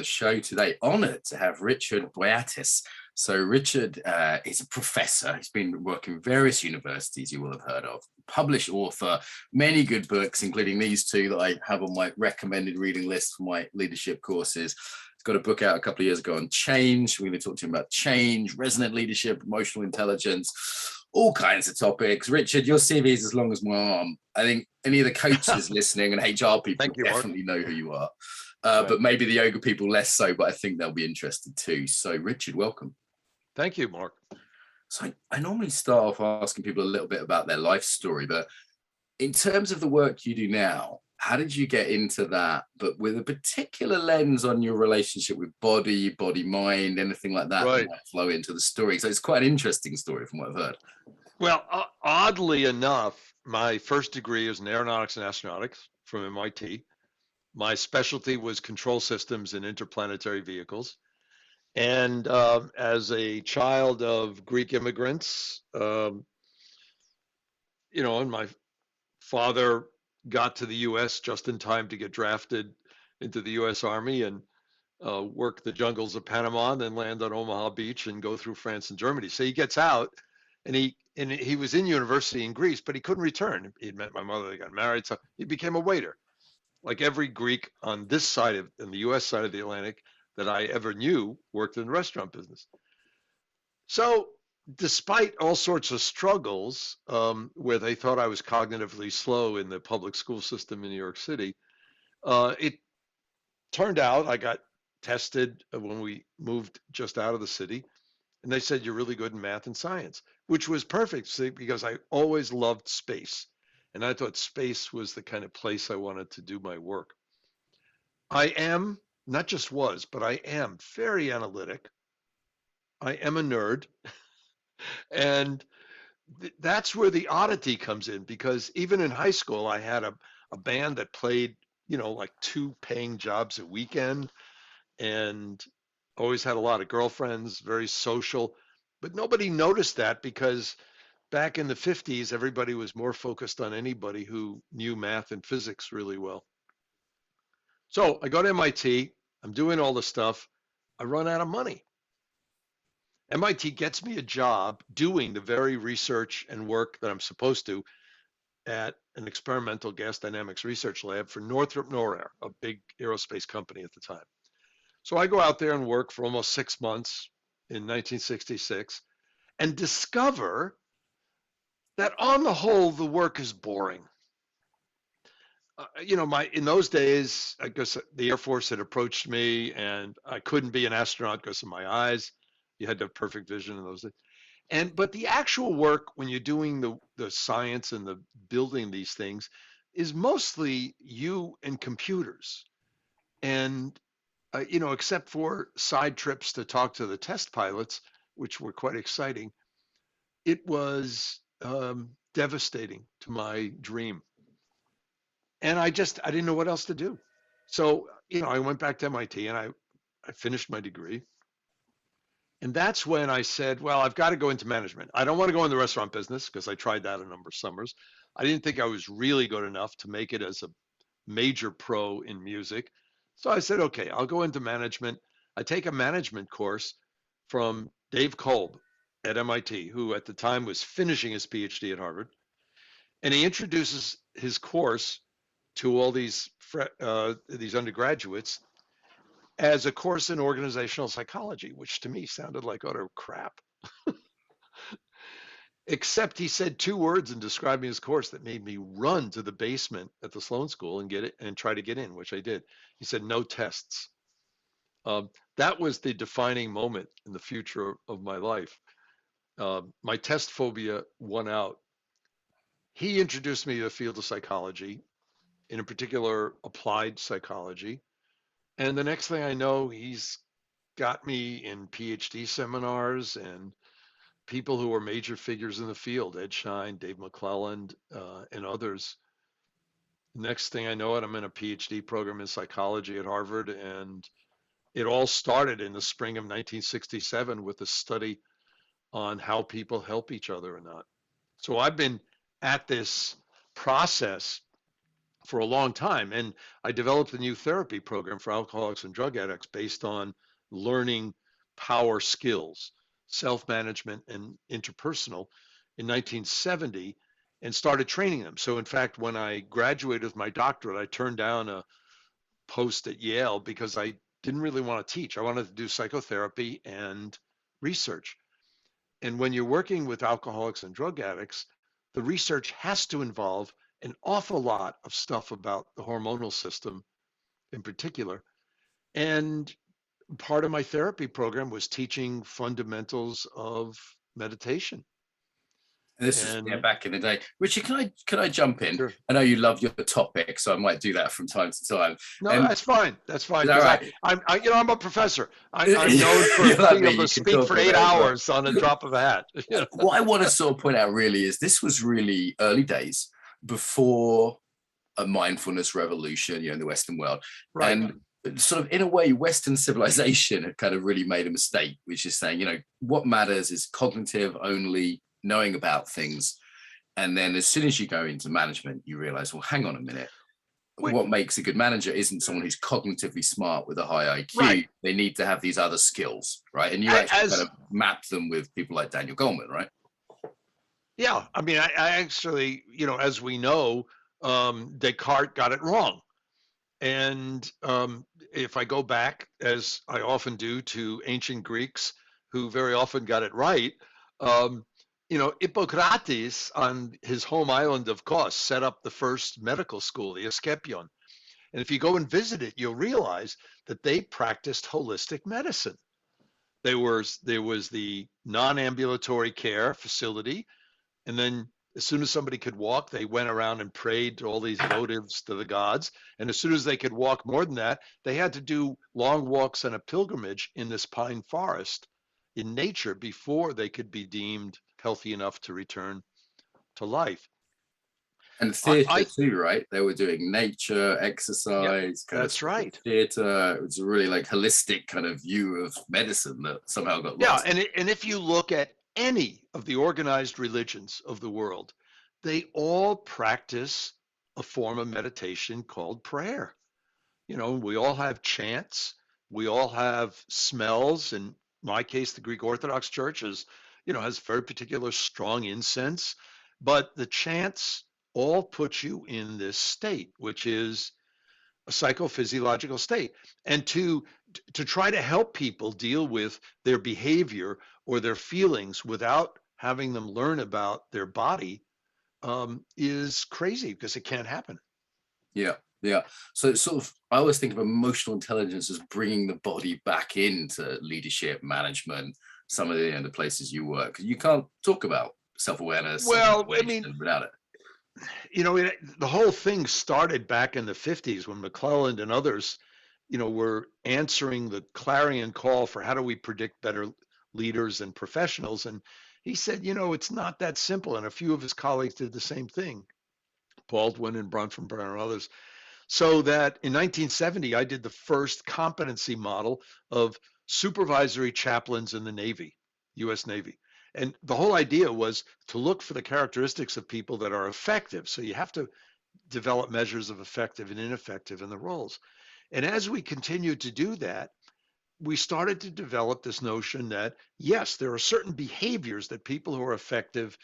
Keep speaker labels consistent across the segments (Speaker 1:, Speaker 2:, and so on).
Speaker 1: the show today. Honored to have Richard Boyatzis. So Richard is a professor. He's been working with various universities you will have heard of, published author, many good books, including these two that I have on my recommended reading list for my leadership courses. He's got a book out a couple of years ago on change. We're going to talk to him about change, resonant leadership, emotional intelligence, all kinds of topics. Richard, your CV is as long as my arm. I think any of the coaches listening and HR people definitely know who you are. Right. But maybe the yoga people less so, but I think they'll be interested too. So Richard, welcome.
Speaker 2: Thank you, Mark.
Speaker 1: So I normally start off asking people a little bit about their life story, but in terms of the work you do now, how did you get into that? But with a particular lens on your relationship with body, mind, anything like that,
Speaker 2: right,
Speaker 1: that might flow into the story. So it's quite an interesting story from what I've heard.
Speaker 2: Well, oddly enough, my first degree is in aeronautics and astronautics from MIT. My specialty was control systems in interplanetary vehicles. And as a child of Greek immigrants, and my father got to the U.S. just in time to get drafted into the U.S. Army and work the jungles of Panama, and then land on Omaha Beach and go through France and Germany. So he gets out, and he was in university in Greece, but he couldn't return. He'd met my mother, they got married, so he became a waiter. Like every Greek on this side in the U.S. side of the Atlantic that I ever knew worked in the restaurant business. So despite all sorts of struggles where they thought I was cognitively slow in the public school system in New York City, it turned out I got tested when we moved just out of the city, and they said, you're really good in math and science, which was perfect because I always loved space. And I thought space was the kind of place I wanted to do my work. I am, not just was, but I am very analytic. I am a nerd. And that's where the oddity comes in, because even in high school, I had a band that played, like 2 paying jobs a weekend, and always had a lot of girlfriends, very social. But nobody noticed that because back in the 50s, everybody was more focused on anybody who knew math and physics really well. So I go to MIT, I'm doing all this stuff, I run out of money. MIT gets me a job doing the very research and work that I'm supposed to at an experimental gas dynamics research lab for Northrop Norrell, a big aerospace company at the time. So I go out there and work for almost 6 months in 1966 and discover that on the whole, the work is boring. In those days, I guess the Air Force had approached me, and I couldn't be an astronaut because of my eyes. You had to have perfect vision in those days. But the actual work, when you're doing the science and the building these things, is mostly you and computers. And, except for side trips to talk to the test pilots, which were quite exciting, it was devastating to my dream. And I didn't know what else to do. So, I went back to MIT and I finished my degree. And that's when I said, well, I've got to go into management. I don't want to go in the restaurant business because I tried that a number of summers. I didn't think I was really good enough to make it as a major pro in music. So I said, okay, I'll go into management. I take a management course from Dave Kolb at MIT, who at the time was finishing his PhD at Harvard. And he introduces his course to all these undergraduates as a course in organizational psychology, which to me sounded like utter crap. Except he said 2 words in describing his course that made me run to the basement at the Sloan School and get it and try to get in, which I did. He said, no tests. That was the defining moment in the future of my life. My test phobia won out. He introduced me to the field of psychology, in particular applied psychology. And the next thing I know, he's got me in PhD seminars and people who are major figures in the field, Ed Schein, Dave McClelland, and others. Next thing I know, I'm in a PhD program in psychology at Harvard. And it all started in the spring of 1967 with a study on how people help each other or not. So I've been at this process for a long time. And I developed a new therapy program for alcoholics and drug addicts based on learning power skills, self-management and interpersonal in 1970, and started training them. So in fact, when I graduated with my doctorate, I turned down a post at Yale because I didn't really want to teach. I wanted to do psychotherapy and research. And when you're working with alcoholics and drug addicts, the research has to involve an awful lot of stuff about the hormonal system in particular. And part of my therapy program was teaching fundamentals of meditation.
Speaker 1: And this was
Speaker 2: And
Speaker 1: back in the day. Richard, can I jump in?
Speaker 2: sure.
Speaker 1: I know you love your topic, so I might do that from time to time.
Speaker 2: No, that's fine. That's fine.
Speaker 1: Is that
Speaker 2: Because
Speaker 1: right?
Speaker 2: I'm a professor. I'm known for
Speaker 1: You're like
Speaker 2: being
Speaker 1: me,
Speaker 2: able
Speaker 1: you
Speaker 2: to
Speaker 1: can
Speaker 2: speak
Speaker 1: talk
Speaker 2: for
Speaker 1: all
Speaker 2: 8
Speaker 1: day as well.
Speaker 2: hours on a drop of a hat.
Speaker 1: What I want to sort of point out really is this was really early days before a mindfulness revolution, in the Western world.
Speaker 2: Right.
Speaker 1: And sort of in a way, Western civilization had kind of really made a mistake, which is saying, what matters is cognitive only, knowing about things. And then as soon as you go into management, you realize, well, hang on a minute.
Speaker 2: Wait,
Speaker 1: What makes a good manager isn't someone who's cognitively smart with a high IQ.
Speaker 2: right.
Speaker 1: They need to have these other skills, right? And you actually kind of map them with people like Daniel Goleman, right?
Speaker 2: Yeah. I mean, I actually, as we know, Descartes got it wrong. And if I go back, as I often do, to ancient Greeks who very often got it right, Hippocrates on his home island of Kos set up the first medical school, the Asclepion. And if you go and visit it, you'll realize that they practiced holistic medicine. There was the non-ambulatory care facility, and then as soon as somebody could walk, they went around and prayed to all these votives to the gods. And as soon as they could walk more than that, they had to do long walks and a pilgrimage in this pine forest in nature before they could be deemed healthy enough to return to life.
Speaker 1: And theatre too, right? They were doing nature, exercise,
Speaker 2: yeah, that's right.
Speaker 1: Theatre. It was a really holistic kind of view of medicine that somehow got lost.
Speaker 2: Yeah, and if you look at any of the organized religions of the world, they all practice a form of meditation called prayer. We all have chants, we all have smells. In my case, the Greek Orthodox Church has very particular strong incense, but the chants all put you in this state, which is a psychophysiological state. And to try to help people deal with their behavior or their feelings without having them learn about their body is crazy, because it can't happen.
Speaker 1: Yeah. So it's sort of, I always think of emotional intelligence as bringing the body back into leadership, management, some of the places you work. You can't talk about self-awareness.
Speaker 2: Well, I mean,
Speaker 1: without it.
Speaker 2: The whole thing started back in the 50s when McClelland and others, were answering the clarion call for how do we predict better leaders and professionals. And he said, it's not that simple. And a few of his colleagues did the same thing, Baldwin and Bronfenbrenner and others. So that in 1970, I did the first competency model of supervisory chaplains in the Navy, U.S. Navy. And the whole idea was to look for the characteristics of people that are effective. So you have to develop measures of effective and ineffective in the roles. And as we continued to do that, we started to develop this notion that, yes, there are certain behaviors that people who are effective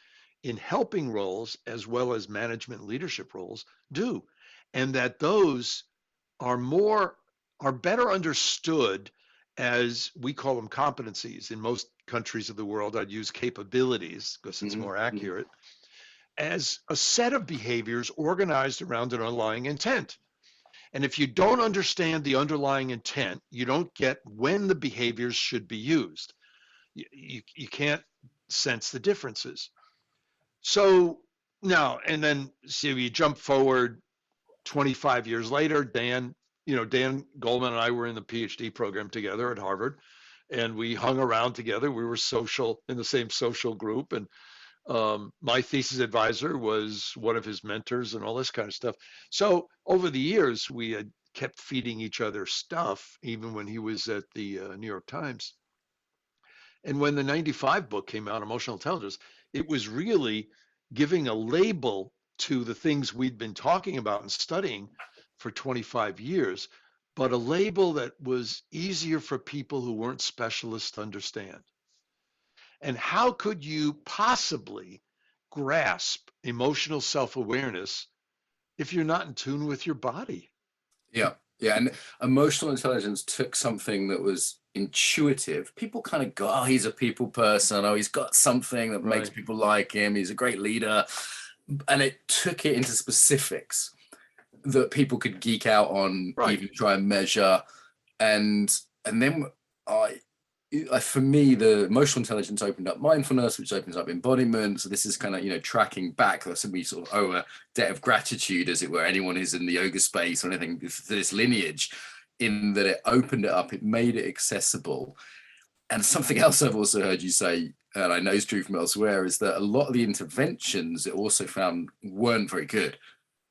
Speaker 2: in helping roles as well as management leadership roles do, and that those are better understood as, we call them, competencies. In most countries of the world, I'd use capabilities because it's more accurate, as a set of behaviors organized around an underlying intent. And if you don't understand the underlying intent, you don't get when the behaviors should be used. You can't sense the differences. So now, and then so you jump forward 25 years later, Dan Goleman and I were in the PhD program together at Harvard, and we hung around together. We were in the same social group, and my thesis advisor was one of his mentors and all this kind of stuff. So over the years, we had kept feeding each other stuff, even when he was at the New York Times. And when the 95 book came out, Emotional Intelligence, it was really giving a label to the things we'd been talking about and studying for 25 years, but a label that was easier for people who weren't specialists to understand. And how could you possibly grasp emotional self-awareness if you're not in tune with your body?
Speaker 1: Yeah. Yeah. And emotional intelligence took something that was intuitive. People kind of go, oh, he's a people person. Oh, he's got something that makes
Speaker 2: Right.
Speaker 1: people like him. He's a great leader. And it took it into specifics that people could geek out on,
Speaker 2: Right.
Speaker 1: even try and measure. And then for me, the emotional intelligence opened up mindfulness, which opens up embodiment. So this is kind of, tracking back. So we sort of owe a debt of gratitude, as it were, anyone who's in the yoga space or anything, to this lineage, in that it opened it up, it made it accessible. And something else I've also heard you say, and I know is true from elsewhere, is that a lot of the interventions it also found weren't very good.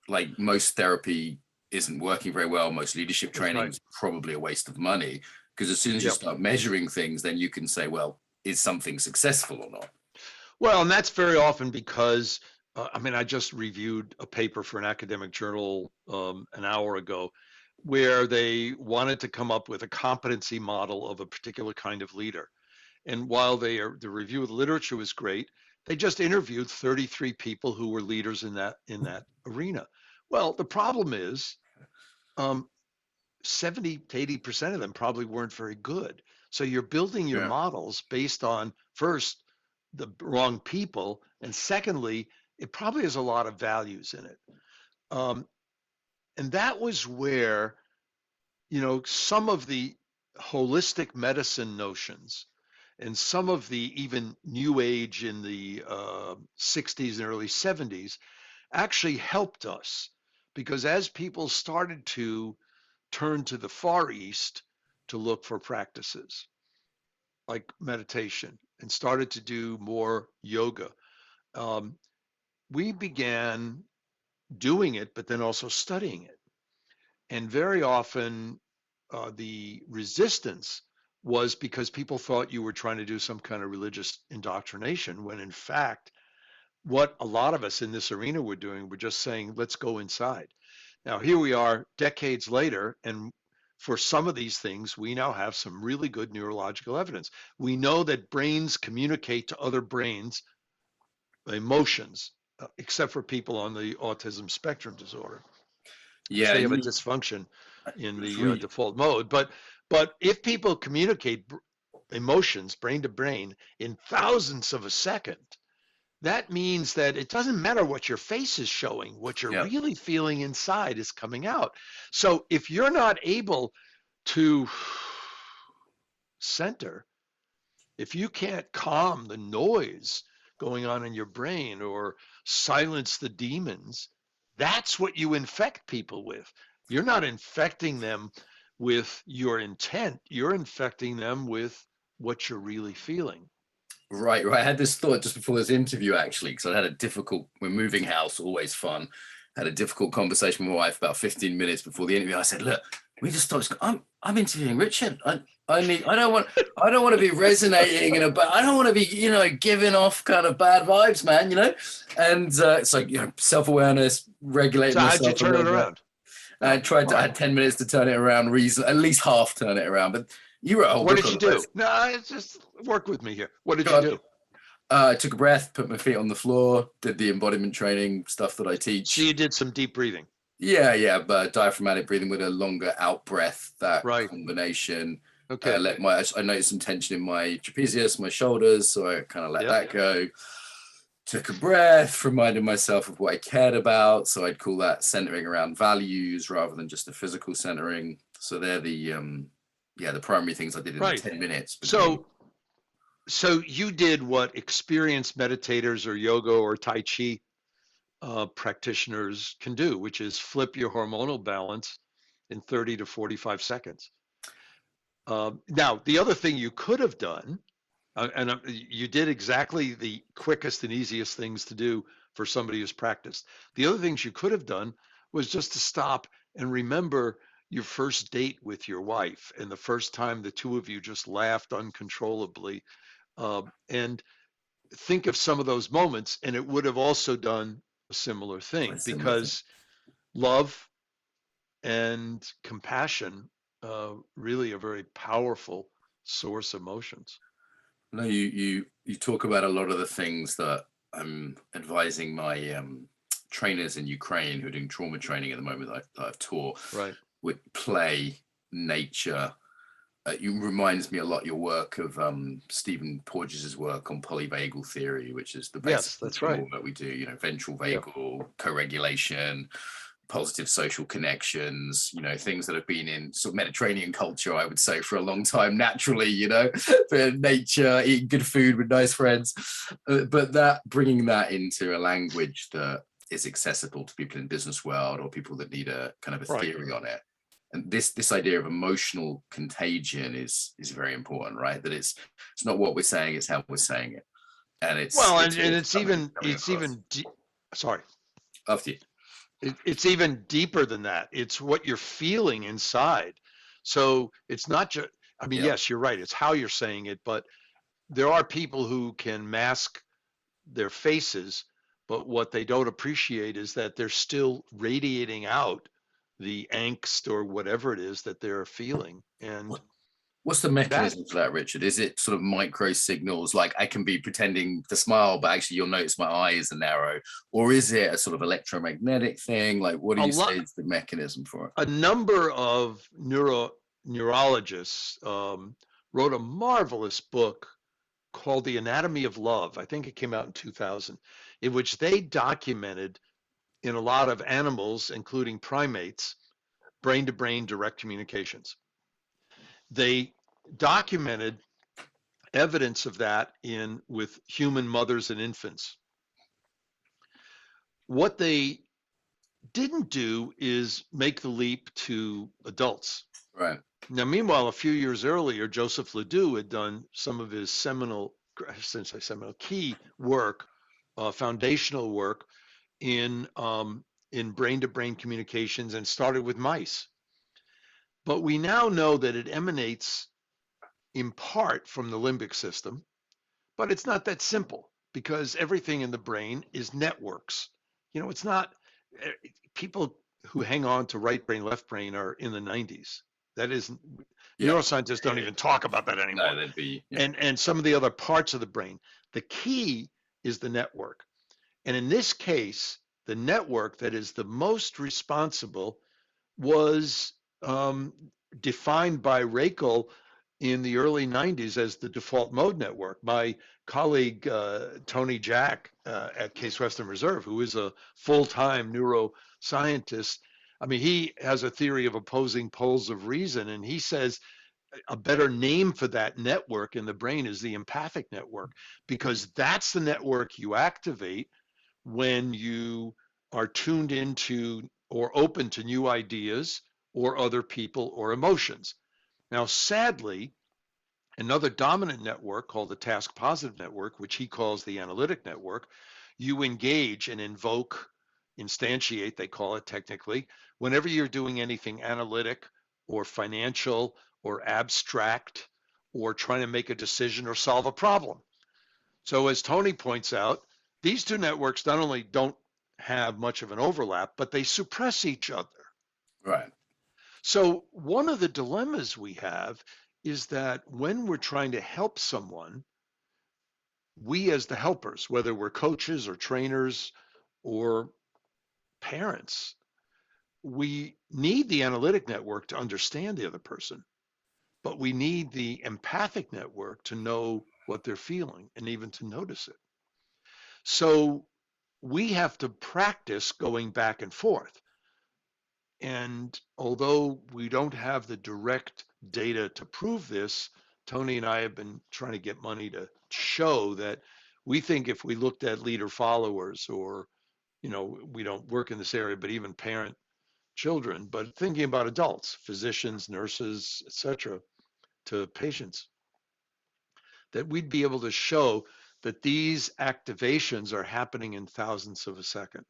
Speaker 1: Like most therapy isn't working very well. Most leadership
Speaker 2: That's
Speaker 1: training
Speaker 2: right.
Speaker 1: is probably a waste of money, because as soon as you
Speaker 2: Yep.
Speaker 1: start measuring things, then you can say, well, is something successful or not?
Speaker 2: Well, and that's very often because, I just reviewed a paper for an academic journal an hour ago where they wanted to come up with a competency model of a particular kind of leader. And while the review of the literature was great, they just interviewed 33 people who were leaders in that arena. Well, the problem is 70 to 80% of them probably weren't very good. So you're building your
Speaker 1: Yeah.
Speaker 2: models based on, first, the wrong people, and secondly, it probably has a lot of values in it. And that was where, some of the holistic medicine notions and some of the even new age in the 60s and early 70s actually helped us, because as people started to turn to the Far East to look for practices like meditation and started to do more yoga, um, we began doing it, but then also studying it. And very often the resistance was because people thought you were trying to do some kind of religious indoctrination, when in fact, what a lot of us in this arena were doing were just saying, let's go inside. Now, here we are decades later, and for some of these things, we now have some really good neurological evidence. We know that brains communicate to other brains emotions, except for people on the autism spectrum disorder, which
Speaker 1: Yeah.
Speaker 2: they have a dysfunction in
Speaker 1: It's
Speaker 2: the
Speaker 1: really,
Speaker 2: default mode. But if people communicate emotions brain to brain in thousandths of a second, that means that it doesn't matter what your face is showing, what you're
Speaker 1: yeah.
Speaker 2: really feeling inside is coming out. So if you're not able to center, if you can't calm the noise going on in your brain or silence the demons, that's what you infect people with. You're not infecting them with your intent, you're infecting them with what you're really feeling.
Speaker 1: Right. I had this thought just before this interview, actually, because I had a difficult, we're moving house, always fun. Had a difficult conversation with my wife about 15 minutes before the interview. I said, look, we just start. I'm interviewing Richard. I don't want to be resonating I don't want to be, giving off kind of bad vibes, man, And it's like, self-awareness, regulating
Speaker 2: So how'd you
Speaker 1: myself a
Speaker 2: turn it
Speaker 1: little bit.
Speaker 2: around?
Speaker 1: I
Speaker 2: Oh,
Speaker 1: tried to, I
Speaker 2: wow.
Speaker 1: had 10 minutes to turn it around, at least half turn it around. But you wrote a whole
Speaker 2: What
Speaker 1: book
Speaker 2: did
Speaker 1: on
Speaker 2: you
Speaker 1: it.
Speaker 2: do? No, it's just work with me here. What did you
Speaker 1: God,
Speaker 2: do?
Speaker 1: I took a breath, put my feet on the floor, did the embodiment training stuff that I
Speaker 2: So
Speaker 1: teach.
Speaker 2: you did some deep breathing.
Speaker 1: Yeah, but diaphragmatic breathing with a longer out breath, that
Speaker 2: Right.
Speaker 1: combination.
Speaker 2: Okay.
Speaker 1: I noticed some tension in my trapezius, my shoulders, so I kind of let
Speaker 2: Yep.
Speaker 1: that go. Took a breath, reminded myself of what I cared about. So I'd call that centering around values rather than just a physical centering. So they're the primary things I did in the
Speaker 2: Right.
Speaker 1: 10 minutes between.
Speaker 2: So you did what experienced meditators or yoga or Tai Chi practitioners can do, which is flip your hormonal balance in 30 to 45 seconds. Now, the other thing you could have done, and you did exactly the quickest and easiest things to do for somebody who's practiced. The other things you could have done was just to stop and remember your first date with your wife and the first time the two of you just laughed uncontrollably, and think of some of those moments, and it would have also done a similar
Speaker 1: A
Speaker 2: thing,
Speaker 1: similar thing.
Speaker 2: because love and compassion really are very powerful source emotions.
Speaker 1: No, you talk about a lot of the things that I'm advising my trainers in Ukraine who are doing trauma training at the moment that I've taught
Speaker 2: Right.
Speaker 1: with play, nature. You reminds me a lot your work of Stephen Porges's work on polyvagal theory, which is the
Speaker 2: Yes,
Speaker 1: basis of the
Speaker 2: that's
Speaker 1: trauma
Speaker 2: right.
Speaker 1: work we do. You know, ventral
Speaker 2: Yep.
Speaker 1: vagal, co-regulation, positive social connections, you know, things that have been in sort of Mediterranean culture, I would say, for a long time, naturally, you know, for nature, eating good food with nice friends. But that bringing that into a language that is accessible to people in the business world or people that need a kind of a
Speaker 2: Right.
Speaker 1: theory on it. And this idea of emotional contagion is very important, right? That it's not what we're saying, it's how we're saying it. And
Speaker 2: Well,
Speaker 1: it's
Speaker 2: and
Speaker 1: all
Speaker 2: it's
Speaker 1: coming
Speaker 2: even
Speaker 1: across.
Speaker 2: sorry,
Speaker 1: After you.
Speaker 2: it's even deeper than that. It's what you're feeling inside. So it's not just, I mean,
Speaker 1: Yeah.
Speaker 2: yes, you're right. It's how you're saying it, but there are people who can mask their faces, but what they don't appreciate is that they're still radiating out the angst or whatever it is that they're feeling. And
Speaker 1: What's the
Speaker 2: that,
Speaker 1: mechanism for that, Richard? Is it sort of micro signals, like I can be pretending to smile, but actually you'll notice my eyes are narrow? Or is it a sort of electromagnetic thing? Like, what do
Speaker 2: a
Speaker 1: you say
Speaker 2: lot,
Speaker 1: is the mechanism for it?
Speaker 2: a number of neurologists wrote a marvelous book called The Anatomy of Love. I think it came out in 2000, in which they documented in a lot of animals, including primates, brain to brain direct communications. They documented evidence of that in with human mothers and infants. What they didn't do is make the leap to adults.
Speaker 1: Right.
Speaker 2: Now, meanwhile, a few years earlier, Joseph Ledoux had done some of his key work, foundational work in brain-to-brain communications, and started with mice. But we now know that it emanates in part from the limbic system, but it's not that simple because everything in the brain is networks. You know, it's not eh, people who hang on to right brain, left brain are in the 90s. That isn't,
Speaker 1: Yeah.
Speaker 2: neuroscientists don't even talk about that
Speaker 1: No,
Speaker 2: anymore.
Speaker 1: that'd be, yeah.
Speaker 2: And some of the other parts of the brain. The key is the network. And in this case, the network that is the most responsible was defined by Rakel in the early 90s as the default mode network. My colleague, Tony Jack at Case Western Reserve, who is a full-time neuroscientist, I mean, he has a theory of opposing poles of reason, and he says a better name for that network in the brain is the empathic network, because that's the network you activate when you are tuned into or open to new ideas or other people or emotions. Now, sadly, another dominant network called the task positive network, which he calls the analytic network, you engage and invoke, instantiate, they call it technically, whenever you're doing anything analytic or financial or abstract or trying to make a decision or solve a problem. So as Tony points out, these two networks not only don't have much of an overlap, but they suppress each other.
Speaker 1: Right.
Speaker 2: So one of the dilemmas we have is that when we're trying to help someone, we as the helpers, whether we're coaches or trainers or parents, we need the analytic network to understand the other person, but we need the empathic network to know what they're feeling and even to notice it. So we have to practice going back and forth. And although we don't have the direct data to prove this, Tony and I have been trying to get money to show that we think if we looked at leader followers, or, you know, we don't work in this area, but even parent children, but thinking about adults, physicians, nurses, etc., to patients, that we'd be able to show that these activations are happening in thousandths of a second.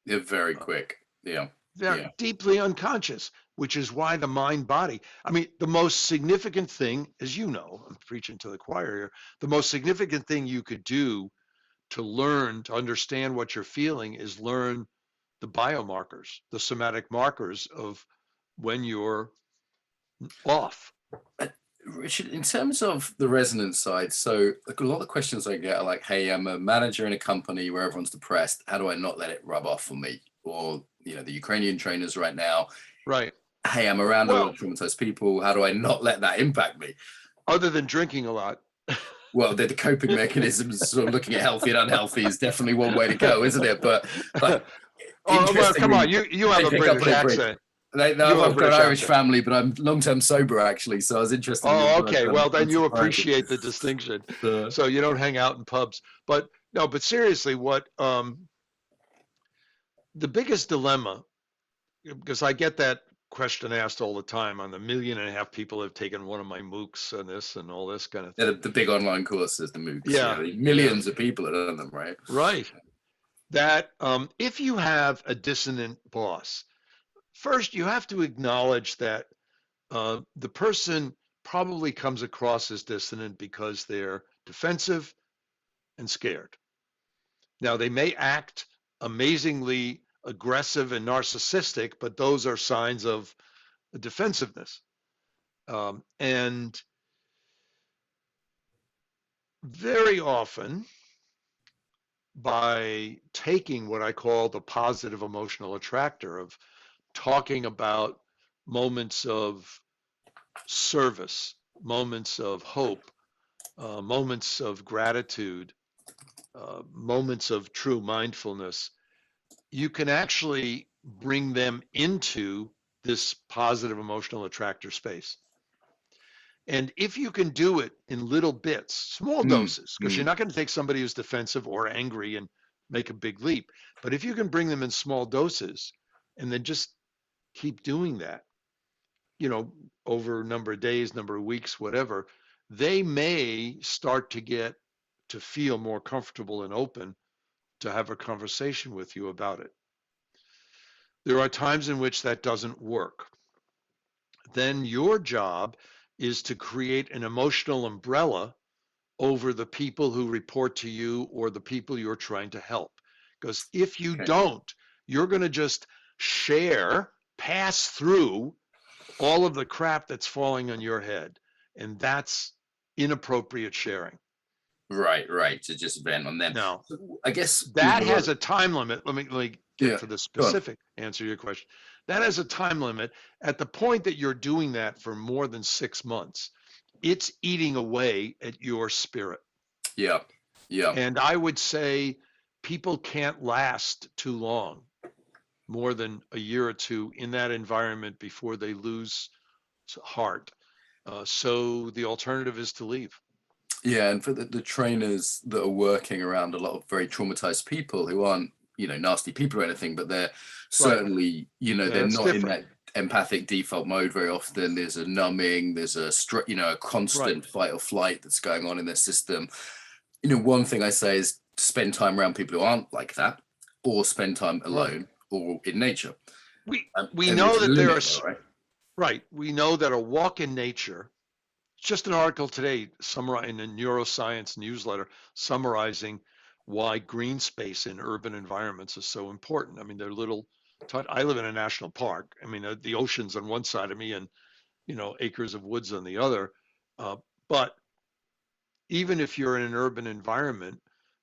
Speaker 1: They're very quick. Yeah.
Speaker 2: They're
Speaker 1: Yeah.
Speaker 2: deeply unconscious, which is why the mind body. I mean, the most significant thing, as you know, I'm preaching to the choir here, the most significant thing you could do to learn, to understand what you're feeling, is learn the biomarkers, the somatic markers of when you're off.
Speaker 1: Richard, in terms of the resonance side, so like a lot of questions I get are like, hey, I'm a manager in a company where everyone's depressed. How do I not let it rub off on me? Or, you know, the Ukrainian trainers right now,
Speaker 2: Right.
Speaker 1: hey, I'm around a lot
Speaker 2: Well,
Speaker 1: of traumatized people. How do I not let that impact me?
Speaker 2: other than drinking a lot.
Speaker 1: Well, the coping mechanisms, sort of looking at healthy and unhealthy, is definitely one way to go, isn't it? But like,
Speaker 2: Oh, well, come on.
Speaker 1: interestingly,
Speaker 2: You have
Speaker 1: they
Speaker 2: a
Speaker 1: pick up
Speaker 2: British
Speaker 1: on it pretty.
Speaker 2: accent.
Speaker 1: Like,
Speaker 2: You
Speaker 1: no,
Speaker 2: have a
Speaker 1: I've got an
Speaker 2: British
Speaker 1: Irish
Speaker 2: accent.
Speaker 1: family, but I'm long-term sober actually. So I was interested in your
Speaker 2: Oh,
Speaker 1: work
Speaker 2: okay. Well, then
Speaker 1: on
Speaker 2: you
Speaker 1: sobriety.
Speaker 2: appreciate the distinction.
Speaker 1: Uh,
Speaker 2: So you don't hang out in pubs. But no, but seriously, what the biggest dilemma, because I get that question asked all the time on the 1.5 million people have taken one of my MOOCs and this and all this kind of
Speaker 1: yeah,
Speaker 2: thing.
Speaker 1: the big online courses, the MOOCs,
Speaker 2: Yeah, yeah,
Speaker 1: millions of people have done them, right?
Speaker 2: right. That if you have a dissonant boss, first you have to acknowledge that the person probably comes across as dissonant because they're defensive and scared. Now, they may act amazingly aggressive and narcissistic, but those are signs of defensiveness. And very often, by taking what I call the positive emotional attractor of talking about moments of service, moments of hope, moments of gratitude, moments of true mindfulness, you can actually bring them into this positive emotional attractor space. And if you can do it in little bits, small
Speaker 1: Mm,
Speaker 2: doses, because you're
Speaker 1: mm.
Speaker 2: not going to take somebody who's defensive or angry and make a big leap, but if you can bring them in small doses and then just keep doing that, over a number of days, number of weeks, whatever, they may start to get to feel more comfortable and open to have a conversation with you about it. There are times in which that doesn't work. Then your job is to create an emotional umbrella over the people who report to you or the people you're trying to help. Because if you
Speaker 1: Okay.
Speaker 2: don't, you're going to just pass through all of the crap that's falling on your head. And that's inappropriate sharing.
Speaker 1: Right. To just vent on them.
Speaker 2: Now,
Speaker 1: So I guess with
Speaker 2: that
Speaker 1: a lot
Speaker 2: has
Speaker 1: of,
Speaker 2: a time limit. Let me get
Speaker 1: yeah,
Speaker 2: to the
Speaker 1: go on.
Speaker 2: specific answer to your question. That has a time limit. At the point that you're doing that for more than 6 months, it's eating away at your spirit.
Speaker 1: Yeah, yeah.
Speaker 2: And I would say people can't last too long, more than a year or two in that environment before they lose heart. So the alternative is to leave.
Speaker 1: Yeah, and for the trainers that are working around a lot of very traumatized people who aren't, nasty people or anything, but they're
Speaker 2: Right.
Speaker 1: certainly, they're
Speaker 2: That's
Speaker 1: not in
Speaker 2: different.
Speaker 1: that empathic default mode very often. There's a numbing, there's a
Speaker 2: Right.
Speaker 1: constant fight or flight that's going on in their system. One thing I say is spend time around people who aren't like that, or spend time
Speaker 2: Right.
Speaker 1: alone or in nature.
Speaker 2: We
Speaker 1: And there's
Speaker 2: know
Speaker 1: a
Speaker 2: that there are
Speaker 1: limit though, right?
Speaker 2: right. We know that a walk in nature, just an article today summarizing in a neuroscience newsletter summarizing why green space in urban environments is so important. I mean, they're little. I live in a national park. I mean, the ocean's on one side of me, and acres of woods on the other. But even if you're in an urban environment,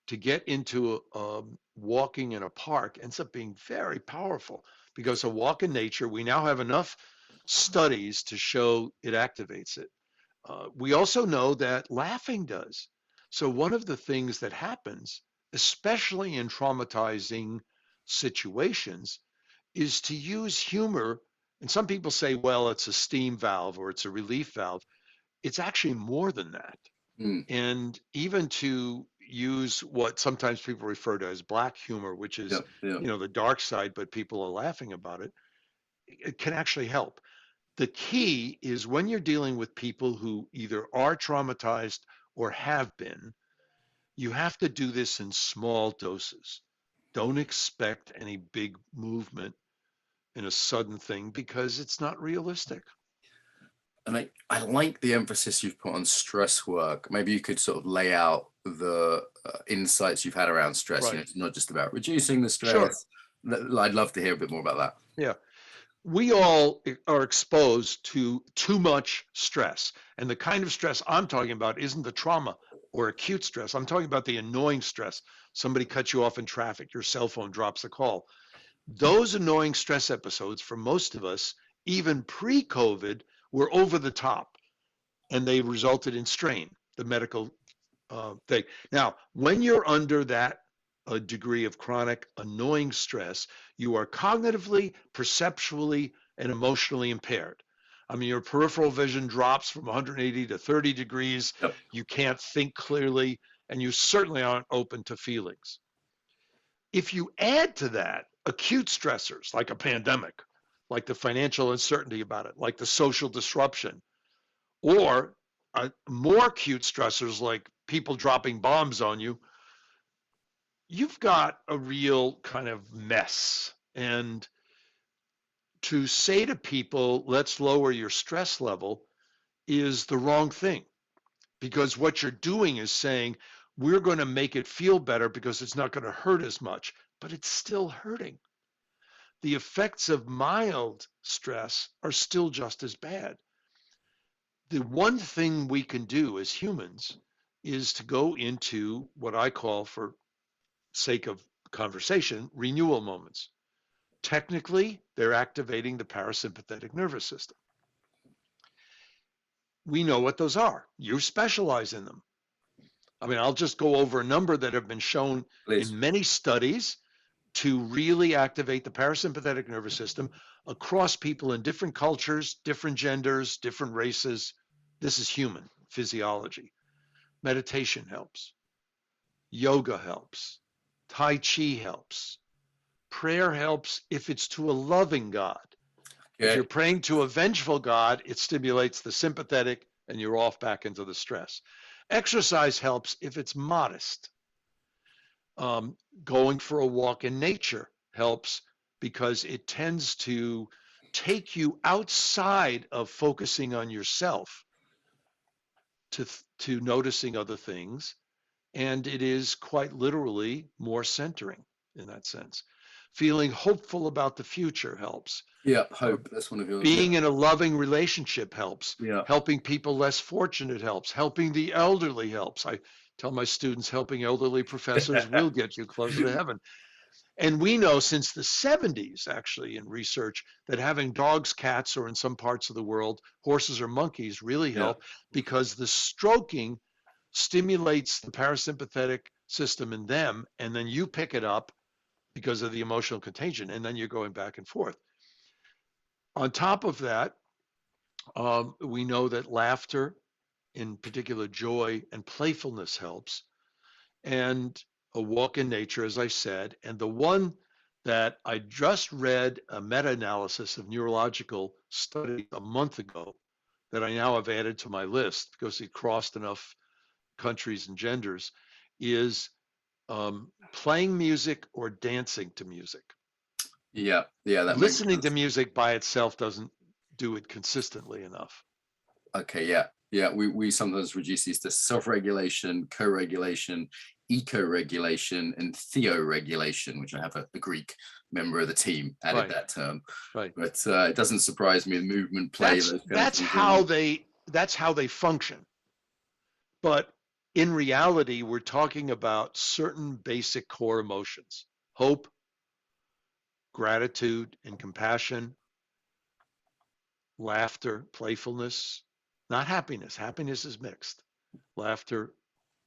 Speaker 2: to get into walking in a park ends up being very powerful because a walk in nature, we now have enough studies to show it activates it. We also know that laughing does. So, one of the things that happens, especially in traumatizing situations, is to use humor. And some people say, well, it's a steam valve or it's a relief valve. It's actually more than that.
Speaker 1: Mm,
Speaker 2: And even to use what sometimes people refer to as black humor, which
Speaker 1: yeah,
Speaker 2: is,
Speaker 1: yeah.
Speaker 2: the dark side, but people are laughing about it, it can actually help. The key is when you're dealing with people who either are traumatized or have been, you have to do this in small doses. Don't expect any big movement in a sudden thing because it's not realistic.
Speaker 1: And I like the emphasis you've put on stress work. Maybe you could sort of lay out the insights you've had around stress. You know,
Speaker 2: Right.
Speaker 1: it's not just about reducing the
Speaker 2: Sure.
Speaker 1: stress. I'd love to hear a bit more about that.
Speaker 2: Yeah. We all are exposed to too much stress. And the kind of stress I'm talking about isn't the trauma or acute stress. I'm talking about the annoying stress. Somebody cuts you off in traffic, your cell phone drops a call. Those annoying stress episodes, for most of us, even pre-COVID, were over the top, and they resulted in strain, the medical thing. Now, when you're under that degree of chronic annoying stress, you are cognitively, perceptually, and emotionally impaired. I mean, your peripheral vision drops from 180 to 30 degrees.
Speaker 1: Yep.
Speaker 2: You can't think clearly, and you certainly aren't open to feelings. If you add to that acute stressors like a pandemic, like the financial uncertainty about it, like the social disruption, or more acute stressors like people dropping bombs on you, you've got a real kind of mess. And to say to people, let's lower your stress level, is the wrong thing. Because what you're doing is saying, we're going to make it feel better because it's not going to hurt as much, but it's still hurting. The effects of mild stress are still just as bad. The one thing we can do as humans is to go into what I call, for sake of conversation, renewal moments. Technically, they're activating the parasympathetic nervous system. We know what those are. You specialize in them. I mean, I'll just go over a number that have been shown
Speaker 1: Please.
Speaker 2: in many studies to really activate the parasympathetic nervous system across people in different cultures, different genders, different races. This is human physiology. Meditation helps. Yoga helps. Tai Chi helps. Prayer helps if it's to a loving God. If you're praying to a vengeful God, it stimulates the sympathetic and you're off back into the stress. Exercise helps if it's modest. Going for a walk in nature helps because it tends to take you outside of focusing on yourself to noticing other things. And it is quite literally more centering in that sense. Feeling hopeful about the future helps.
Speaker 1: Yeah, hope. That's one of yours.
Speaker 2: Being
Speaker 1: Yeah.
Speaker 2: in a loving relationship helps.
Speaker 1: Yeah.
Speaker 2: Helping people less fortunate helps. Helping the elderly helps. I tell my students, helping elderly professors will get you closer to heaven. And we know since the 70s, actually, in research, that having dogs, cats, or in some parts of the world, horses or monkeys really help because the stroking stimulates the parasympathetic system in them, and then you pick it up because of the emotional contagion, and then you're going back and forth. On top of that, we know that laughter, in particular joy and playfulness, helps. And a walk in nature, as I said. And the one that I just read a meta-analysis of neurological study a month ago that I now have added to my list because it crossed enough countries and genders is playing music or dancing to music.
Speaker 1: Yeah, that
Speaker 2: Listening
Speaker 1: makes
Speaker 2: to
Speaker 1: sense.
Speaker 2: music by itself doesn't do it consistently enough.
Speaker 1: Okay, yeah. We sometimes reduce these to self-regulation, co-regulation, eco-regulation, and theo-regulation, which I have a Greek member of the team added
Speaker 2: Right.
Speaker 1: that term.
Speaker 2: Right.
Speaker 1: But it doesn't surprise me. Movement, play.
Speaker 2: That's how they function. But in reality, we're talking about certain basic core emotions: hope, gratitude, and compassion, laughter, playfulness, not happiness. Happiness is mixed. Laughter,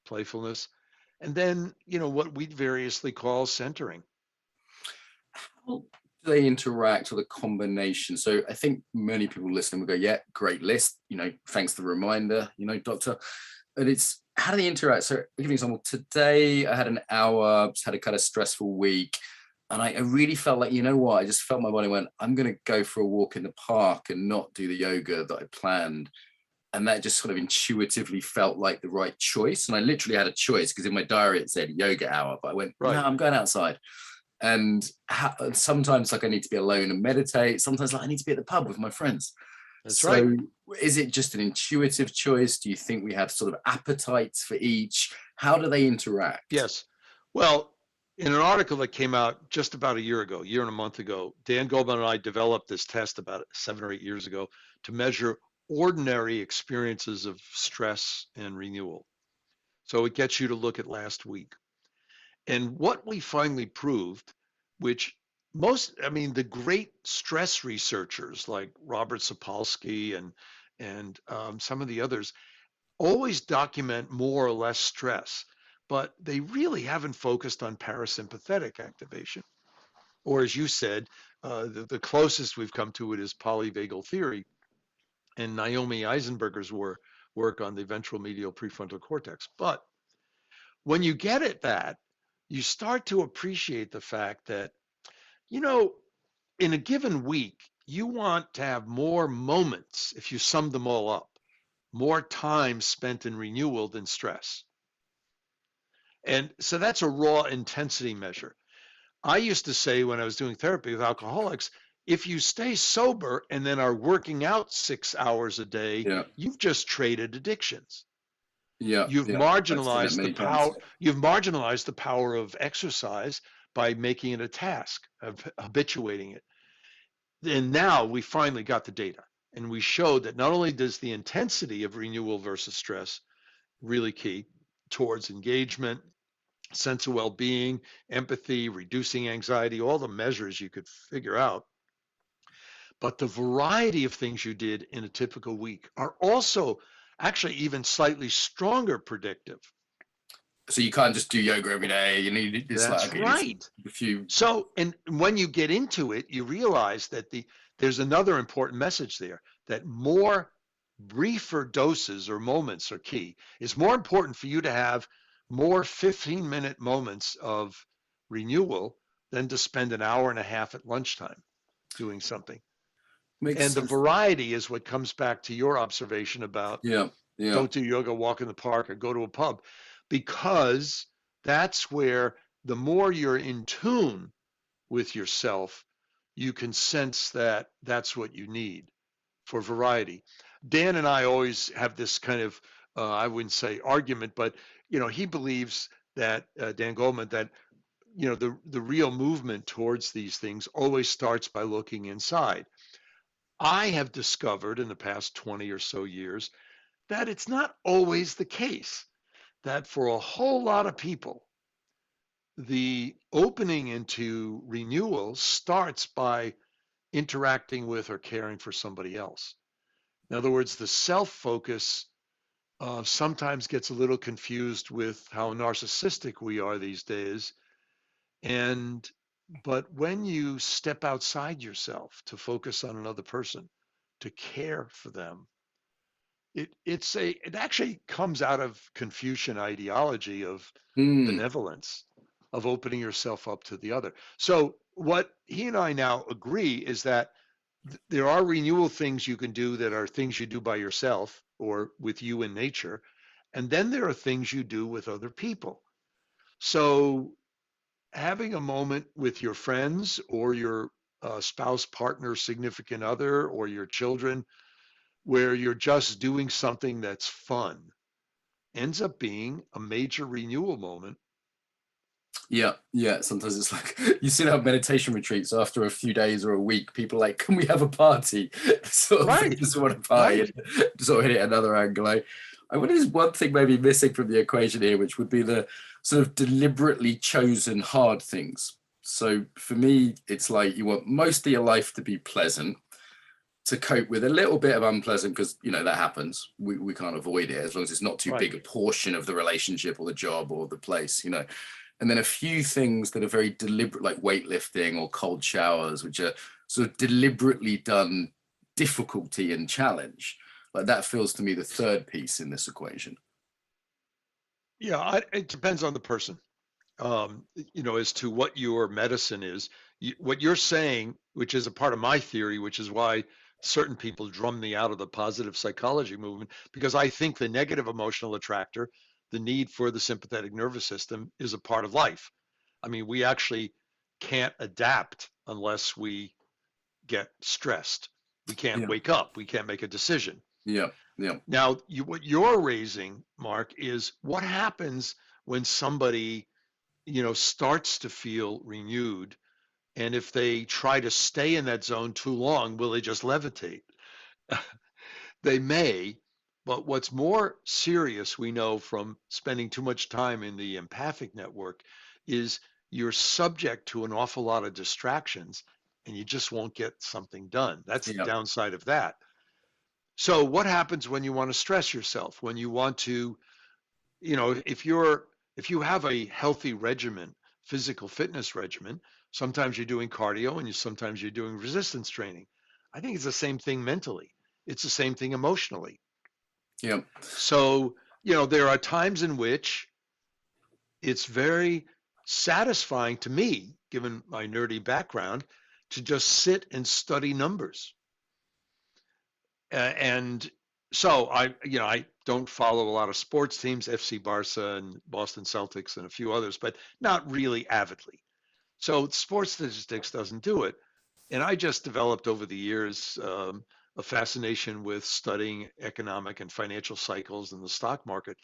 Speaker 2: playfulness, and then, what we variously call centering.
Speaker 1: How do they interact, or the combination? So I think many people listening will go, yeah, great list. Thanks for the reminder, doctor. But it's, how do they interact? So I'll give you an example. Today I had an hour, just had a kind of stressful week. And I really felt like, you know what? I just felt my body went, I'm going to go for a walk in the park and not do the yoga that I planned. And that just sort of intuitively felt like the right choice. And I literally had a choice because in my diary it said yoga hour, but I went, no, I'm going outside. And sometimes like I need to be alone and meditate. Sometimes like I need to be at the pub with my friends.
Speaker 2: That's right.
Speaker 1: So is it just an intuitive choice? Do you think we have sort of appetites for each? How do they interact?
Speaker 2: Yes. Well, in an article that came out just about a year ago, year and a month ago, Dan Goleman and I developed this test about 7 or 8 years ago to measure ordinary experiences of stress and renewal. So it gets you to look at last week. And what we finally proved, which the great stress researchers like Robert Sapolsky and some of the others always document more or less stress, but they really haven't focused on parasympathetic activation. Or as you said, the closest we've come to it is polyvagal theory and Naomi Eisenberger's work on the ventral medial prefrontal cortex. But when you get at that, you start to appreciate the fact that, you know, in a given week, you want to have more moments, if you sum them all up, more time spent in renewal than stress. And so that's a raw intensity measure. I used to say when I was doing therapy with alcoholics, if you stay sober and then are working out 6 hours a day,
Speaker 1: Yeah.
Speaker 2: you've just traded addictions.
Speaker 1: Yeah.
Speaker 2: You've
Speaker 1: Yeah. I've seen it
Speaker 2: marginalized the
Speaker 1: many times.
Speaker 2: power. You've marginalized the power of exercise by making it a task, of habituating it. And now we finally got the data, and we showed that not only does the intensity of renewal versus stress really key towards engagement, sense of well-being, empathy, reducing anxiety, all the measures you could figure out. But the variety of things you did in a typical week are also actually even slightly stronger predictive.
Speaker 1: So you can't just do yoga every day. You need it's
Speaker 2: That's
Speaker 1: like okay, it's
Speaker 2: right.
Speaker 1: a few.
Speaker 2: So, and when you get into it, you realize that there's another important message there, that more briefer doses or moments are key. It's more important for you to have more 15-minute moments of renewal than to spend an hour and a half at lunchtime doing something.
Speaker 1: Makes
Speaker 2: And the
Speaker 1: sense.
Speaker 2: variety is what comes back to your observation about
Speaker 1: Yeah. Yeah.
Speaker 2: don't do yoga, walk in the park, or go to a pub, because that's where the more you're in tune with yourself, you can sense that that's what you need for variety. Dan and I always have this kind of, I wouldn't say argument, but he believes that Dan Goleman, that the real movement towards these things always starts by looking inside. I have discovered in the past 20 or so years that it's not always the case, that for a whole lot of people, the opening into renewal starts by interacting with or caring for somebody else. In other words, the self-focus sometimes gets a little confused with how narcissistic we are these days. But when you step outside yourself to focus on another person, to care for them, it actually comes out of Confucian ideology of
Speaker 1: Hmm.
Speaker 2: benevolence, of opening yourself up to the other. So what he and I now agree is that there are renewal things you can do that are things you do by yourself or with you in nature. And then there are things you do with other people. So having a moment with your friends or your spouse, partner, significant other, or your children, where you're just doing something that's fun, ends up being a major renewal moment.
Speaker 1: Yeah, yeah. Sometimes it's like you see have meditation retreats after a few days or a week. People are like, can we have a party? Sort of
Speaker 2: Right,
Speaker 1: just want to party
Speaker 2: right.
Speaker 1: and sort of hit it another angle. I wonder there's one thing maybe missing from the equation here, which would be the sort of deliberately chosen hard things. So for me, it's like you want most of your life to be pleasant, to cope with a little bit of unpleasant, because that happens. We can't avoid it as long as it's not too
Speaker 2: Right.
Speaker 1: big a portion of the relationship or the job or the place, and then a few things that are very deliberate, like weightlifting or cold showers, which are sort of deliberately done difficulty and challenge. Like that feels to me the third piece in this equation.
Speaker 2: Yeah, it depends on the person, as to what your medicine is. What you're saying, which is a part of my theory, which is why certain people drum me out of the positive psychology movement, because I think the negative emotional attractor, the need for the sympathetic nervous system, is a part of life. I mean, we actually can't adapt unless we get stressed. We can't
Speaker 1: Yeah.
Speaker 2: wake up. We can't make a decision.
Speaker 1: Yeah. Yeah.
Speaker 2: Now, what you're raising, Mark, is what happens when somebody, starts to feel renewed, and if they try to stay in that zone too long, will they just levitate? They may, but what's more serious, we know from spending too much time in the empathic network, is you're subject to an awful lot of distractions and you just won't get something done. That's the
Speaker 1: Yeah.
Speaker 2: downside of that. So what happens when you want to stress yourself, when you want to, if you have a healthy regimen, physical fitness regimen, sometimes you're doing cardio and sometimes you're doing resistance training. I think it's the same thing mentally. It's the same thing emotionally.
Speaker 1: Yeah.
Speaker 2: So, there are times in which it's very satisfying to me, given my nerdy background, to just sit and study numbers. And so I don't follow a lot of sports teams, FC Barca and Boston Celtics and a few others, but not really avidly. So sports statistics doesn't do it. And I just developed over the years a fascination with studying economic and financial cycles in the stock market.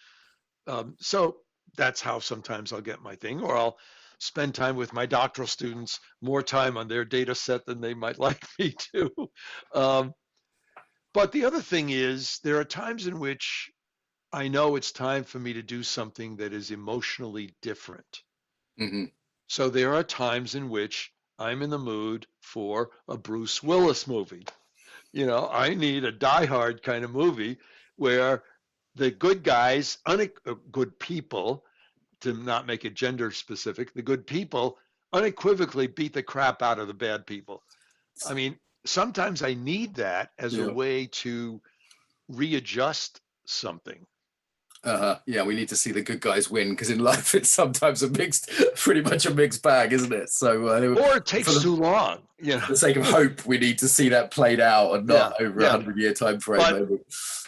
Speaker 2: So that's how sometimes I'll get my thing, or I'll spend time with my doctoral students, more time on their data set than they might like me to. Um, but the other thing is, there are times in which I know it's time for me to do something that is emotionally different.
Speaker 1: Mm-hmm.
Speaker 2: So there are times in which I'm in the mood for a Bruce Willis movie. I need a Die Hard kind of movie where the good guys, good people, to not make it gender specific, the good people unequivocally beat the crap out of the bad people. I mean, sometimes I need that as a
Speaker 1: Yeah.
Speaker 2: way to readjust something.
Speaker 1: Yeah, we need to see the good guys win, because in life it's sometimes pretty much a mixed bag, isn't it? So,
Speaker 2: Or it takes too long.
Speaker 1: For the sake of hope, we need to see that played out, and not over a 100-year time frame.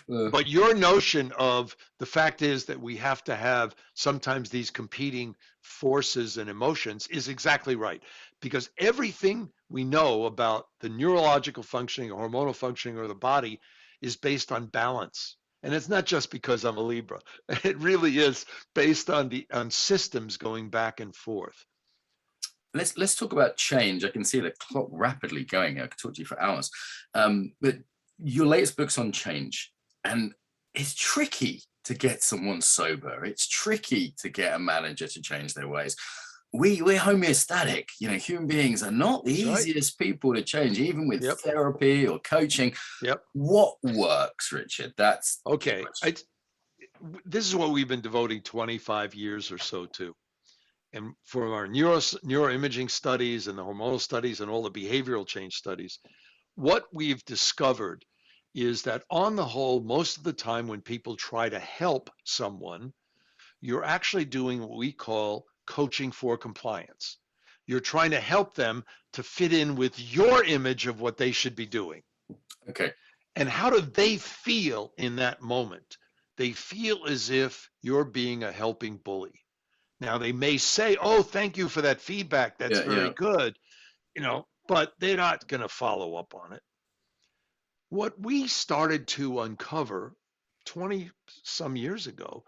Speaker 2: But your notion of the fact is that we have to have sometimes these competing forces and emotions is exactly right. Because everything we know about the neurological functioning or hormonal functioning or the body is based on balance. And it's not just because I'm a Libra. It really is based on systems going back and forth.
Speaker 1: Let's talk about change. I can see the clock rapidly going. I could talk to you for hours. But your latest book's on change, and it's tricky to get someone sober. It's tricky to get a manager to change their ways. We're homeostatic. Human beings are not the easiest people to change, even with therapy or coaching. What works, Richard? That's
Speaker 2: okay. This is what we've been devoting 25 years or so to. And for our neuroimaging studies and the hormonal studies and all the behavioral change studies, what we've discovered is that on the whole, most of the time when people try to help someone, you're actually doing what we call coaching for compliance. You're trying to help them to fit in with your image of what they should be doing.
Speaker 1: Okay.
Speaker 2: And how do they feel in that moment? They feel as if you're being a helping bully. Now they may say, "Oh, thank you for that feedback. That's very good," but they're not going to follow up on it. What we started to uncover 20 some years ago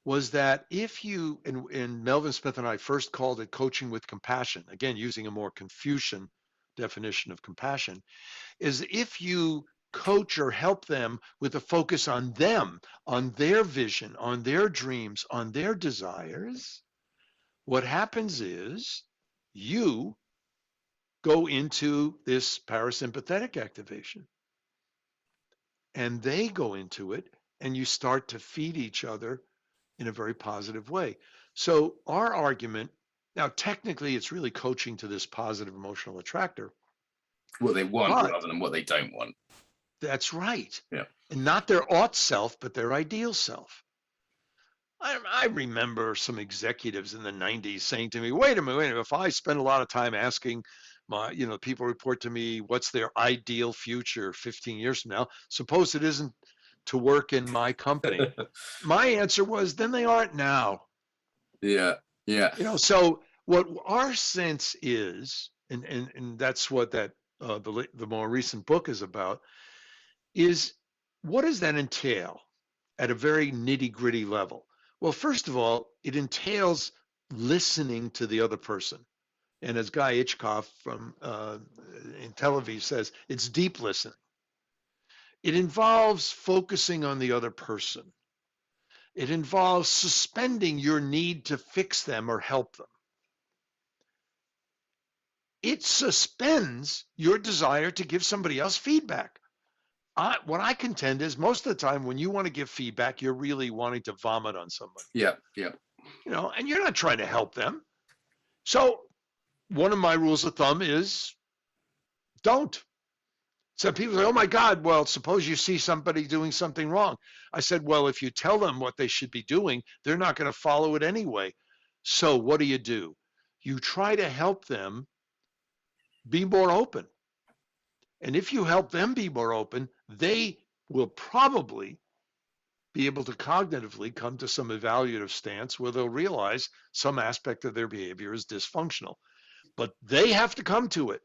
Speaker 2: was that if you, and Melvin Smith and I first called it coaching with compassion, again, using a more Confucian definition of compassion, is if you coach or help them with a focus on them, on their vision, on their dreams, on their desires, what happens is you go into this parasympathetic activation and they go into it, and you start to feed each other in a very positive way. So our argument, now technically it's really coaching to this positive emotional attractor.
Speaker 1: What they want rather than what they don't want.
Speaker 2: That's right.
Speaker 1: Yeah.
Speaker 2: And not their ought self, but their ideal self. I remember some executives in the 90s saying to me, wait a minute, if I spend a lot of time asking people report to me what's their ideal future 15 years from now, suppose it isn't to work in my company. My answer was, then they aren't now.
Speaker 1: Yeah.
Speaker 2: So what our sense is, and that's what that the more recent book is about, is what does that entail at a very nitty-gritty level? Well, first of all, it entails listening to the other person. And as Guy Itchkoff from in Tel Aviv says, it's deep listening. It involves focusing on the other person. It involves suspending your need to fix them or help them. It suspends your desire to give somebody else feedback. What I contend is most of the time when you want to give feedback, you're really wanting to vomit on somebody.
Speaker 1: Yeah.
Speaker 2: And you're not trying to help them. So one of my rules of thumb is don't. So people say, oh my God, well, suppose you see somebody doing something wrong. I said, well, if you tell them what they should be doing, they're not going to follow it anyway. So what do? You try to help them be more open. And if you help them be more open, they will probably be able to cognitively come to some evaluative stance where they'll realize some aspect of their behavior is dysfunctional. But they have to come to it.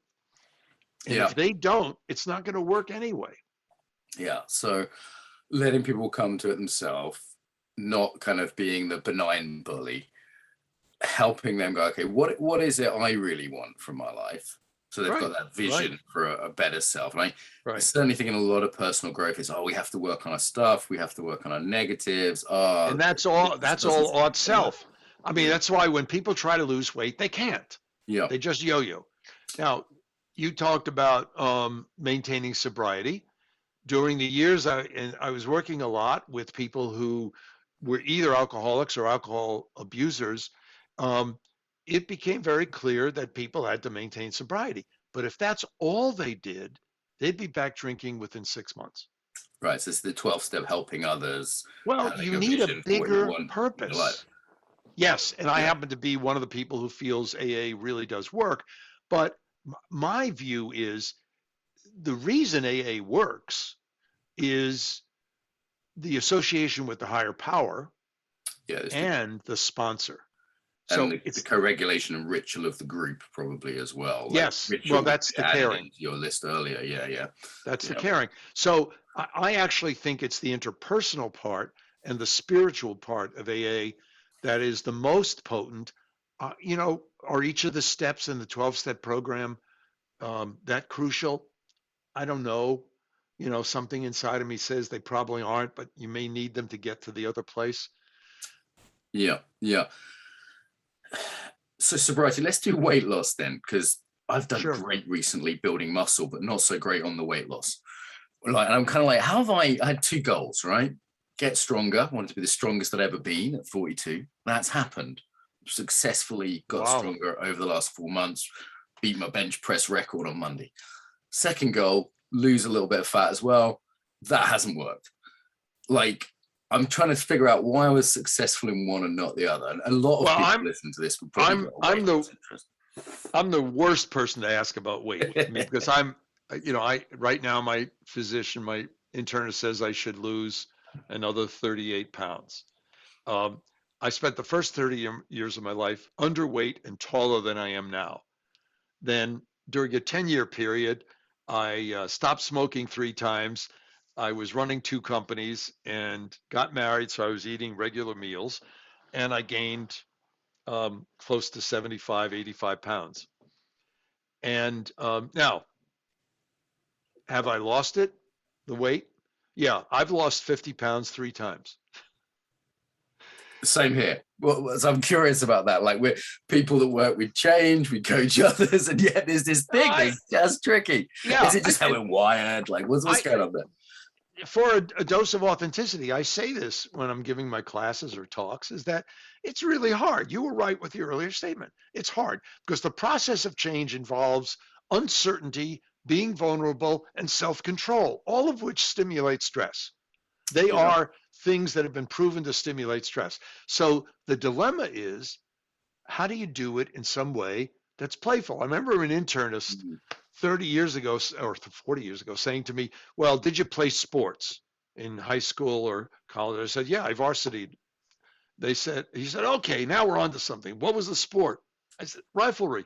Speaker 2: And if they don't, it's not going to work anyway.
Speaker 1: Yeah. So letting people come to it themselves, not kind of being the benign bully, helping them go, okay, what is it I really want from my life? So they've got that vision for a better self. And I certainly think in a lot of personal growth is, we have to work on our stuff. We have to work on our negatives.
Speaker 2: And that's all odd self. I mean, that's why when people try to lose weight, they can't.
Speaker 1: Yeah.
Speaker 2: They just yo-yo. Now, you talked about maintaining sobriety. During the years, I was working a lot with people who were either alcoholics or alcohol abusers. It became very clear that people had to maintain sobriety. But if that's all they did, they'd be back drinking within 6 months.
Speaker 1: Right. So it's the 12-step helping others.
Speaker 2: Well, you need a bigger purpose. Yes. And I happen to be one of the people who feels AA really does work. But my view is the reason AA works is the association with the higher power and the sponsor.
Speaker 1: So it's the co-regulation and ritual of the group probably as well.
Speaker 2: Yes. Well, that's the caring.
Speaker 1: Your list earlier. Yeah.
Speaker 2: That's the caring. So I actually think it's the interpersonal part and the spiritual part of AA that is the most potent. Are each of the steps in the 12-step program that crucial? I don't know. Something inside of me says they probably aren't, but you may need them to get to the other place.
Speaker 1: Yeah. So sobriety, let's do weight loss then, because I've done great recently building muscle, but not so great on the weight loss. And I'm kind of like, how have I had two goals, right? Get stronger. I wanted to be the strongest I'd ever been at 42. That's happened. Successfully got stronger over the last 4 months. Beat my bench press record on Monday. Second goal, lose a little bit of fat as well. That hasn't worked. I'm trying to figure out why I was successful in one and not the other. And a lot of people listen to this.
Speaker 2: I'm the worst person to ask about weight. I mean, because right now my physician, my internist says I should lose another 38 pounds. I spent the first 30 years of my life underweight and taller than I am now. Then during a 10-year period, I stopped smoking 3 times. I was running 2 companies and got married, so I was eating regular meals, and I gained close to 75, 85 pounds. And now, have I lost it, the weight? Yeah, I've lost 50 pounds 3 times.
Speaker 1: Same here. Well, so I'm curious about that. We're people that work with change, we coach others, and yet there's this thing that's just tricky. Yeah, is it just how we're wired? What's going on there?
Speaker 2: For a dose of authenticity, I say this when I'm giving my classes or talks, is that it's really hard. You were right with your earlier statement. It's hard because the process of change involves uncertainty, being vulnerable, and self-control, all of which stimulate stress. They are things that have been proven to stimulate stress. So the dilemma is, how do you do it in some way that's playful? I remember an internist 30 years ago or 40 years ago saying to me, well, did you play sports in high school or college? I said, yeah, I varsitied. He said, okay, now we're on to something. What was the sport? I said, riflery.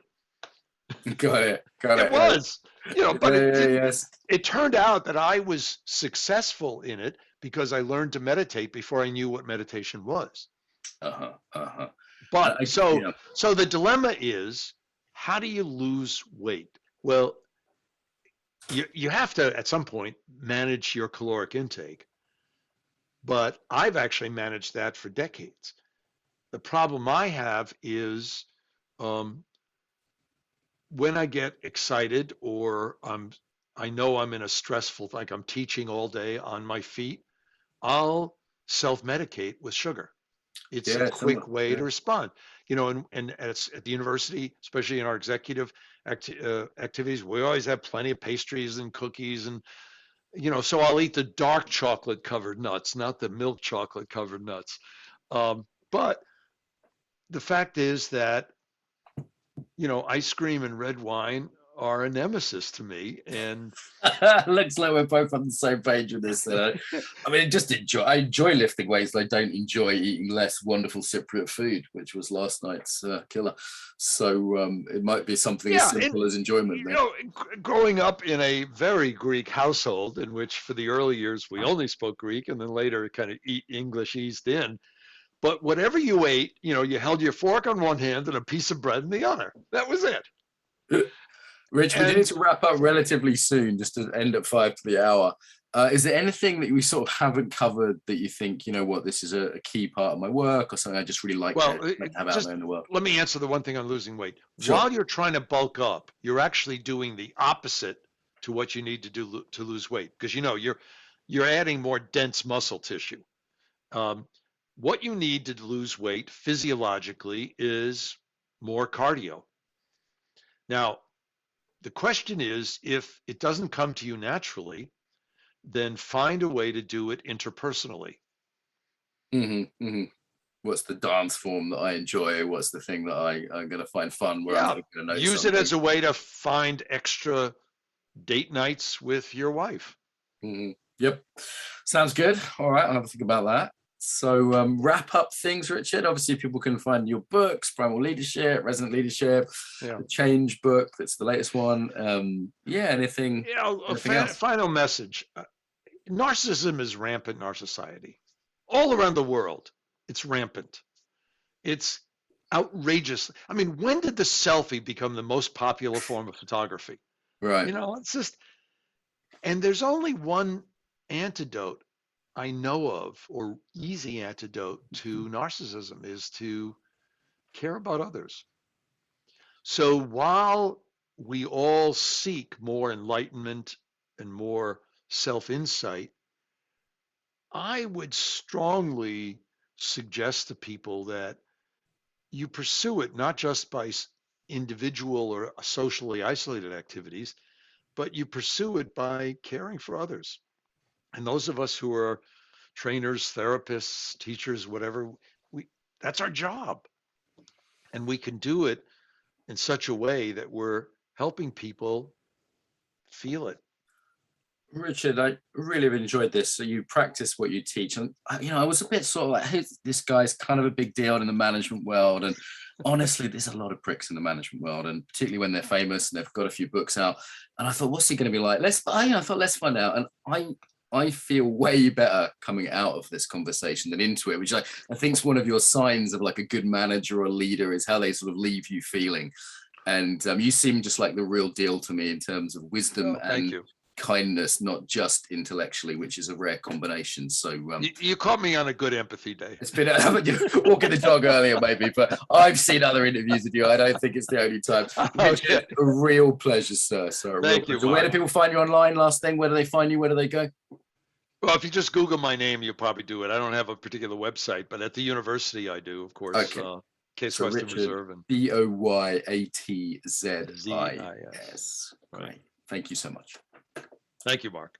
Speaker 1: Got it. Got
Speaker 2: It
Speaker 1: it.
Speaker 2: was, but it didn't.
Speaker 1: Yes.
Speaker 2: It turned out that I was successful in it because I learned to meditate before I knew what meditation was.
Speaker 1: Uh-huh. Uh-huh.
Speaker 2: But
Speaker 1: Yeah.
Speaker 2: so the dilemma is, how do you lose weight? Well, you have to at some point manage your caloric intake, but I've actually managed that for decades. The problem I have is um, when I get excited or I know I'm in a stressful, like I'm teaching all day on my feet, I'll self-medicate with sugar. It's a
Speaker 1: Yeah.
Speaker 2: quick way to
Speaker 1: Yeah.
Speaker 2: respond, and at the university, especially in our executive activities, we always have plenty of pastries and cookies, and so I'll eat the dark chocolate covered nuts, not the milk chocolate covered nuts. But the fact is that ice cream and red wine are a nemesis to me, and
Speaker 1: Looks like we're both on the same page with this. I mean, I enjoy lifting weights. I don't enjoy eating less wonderful Cypriot food, which was last night's killer. So it might be something as simple as enjoyment.
Speaker 2: Growing up in a very Greek household, in which for the early years we only spoke Greek, and then later kind of English eased in. But whatever you ate, you held your fork on one hand and a piece of bread in the other. That was it.
Speaker 1: Rich, we need to wrap up relatively soon, just to end at 5 to the hour. Is there anything that we sort of haven't covered that you think, this is a key part of my work or something I just really like to have out there in the world?
Speaker 2: Let me answer the one thing on losing weight.
Speaker 1: Sure.
Speaker 2: While you're trying to bulk up, you're actually doing the opposite to what you need to do to lose weight, because you're adding more dense muscle tissue. What you need to lose weight physiologically is more cardio. Now, the question is, if it doesn't come to you naturally, then find a way to do it interpersonally.
Speaker 1: Mm-hmm, mm-hmm. What's the dance form that I enjoy? What's the thing that I'm going to find fun where I'm going to know
Speaker 2: use
Speaker 1: something?
Speaker 2: It as a way to find extra date nights with your wife.
Speaker 1: Mm-hmm. Yep. Sounds good. All right. I'll have to think about that. So wrap up things, Richard. Obviously, people can find your books, Primal Leadership, Resonant Leadership, the Change book. That's the latest one. Anything else?
Speaker 2: Final message. Narcissism is rampant in our society. All around the world, it's rampant. It's outrageous. I mean, when did the selfie become the most popular form of photography?
Speaker 1: Right.
Speaker 2: It's just, and there's only one antidote I know of, or easy antidote to narcissism, is to care about others. So while we all seek more enlightenment and more self-insight, I would strongly suggest to people that you pursue it not just by individual or socially isolated activities, but you pursue it by caring for others. And those of us who are trainers, therapists, teachers, whatever, that's our job. And we can do it in such a way that we're helping people feel it.
Speaker 1: Richard, I really have enjoyed this. So you practice what you teach. And, I was a bit sort of like, hey, this guy's kind of a big deal in the management world. And honestly, there's a lot of pricks in the management world, and particularly when they're famous and they've got a few books out. And I thought, what's he going to be like? I thought, let's find out. And I feel way better coming out of this conversation than into it, which I think is one of your signs of like a good manager or leader, is how they sort of leave you feeling. And you seem just like the real deal to me in terms of wisdom and kindness, not just intellectually, which is a rare combination. So
Speaker 2: you caught me on a good empathy day.
Speaker 1: It's been walking the dog earlier maybe, but I've seen other interviews with you. I don't think it's the only time. Richard, a real pleasure, sir.
Speaker 2: Thank you.
Speaker 1: Where do people find you online? Last thing, where do they find you? Where do they go?
Speaker 2: Well, if you just Google my name, you'll probably do it. I don't have a particular website, but at the university I do, of course.
Speaker 1: Okay.
Speaker 2: Case Western Reserve. And
Speaker 1: Boyatzis.
Speaker 2: Great.
Speaker 1: Thank you so much.
Speaker 2: Thank you, Mark.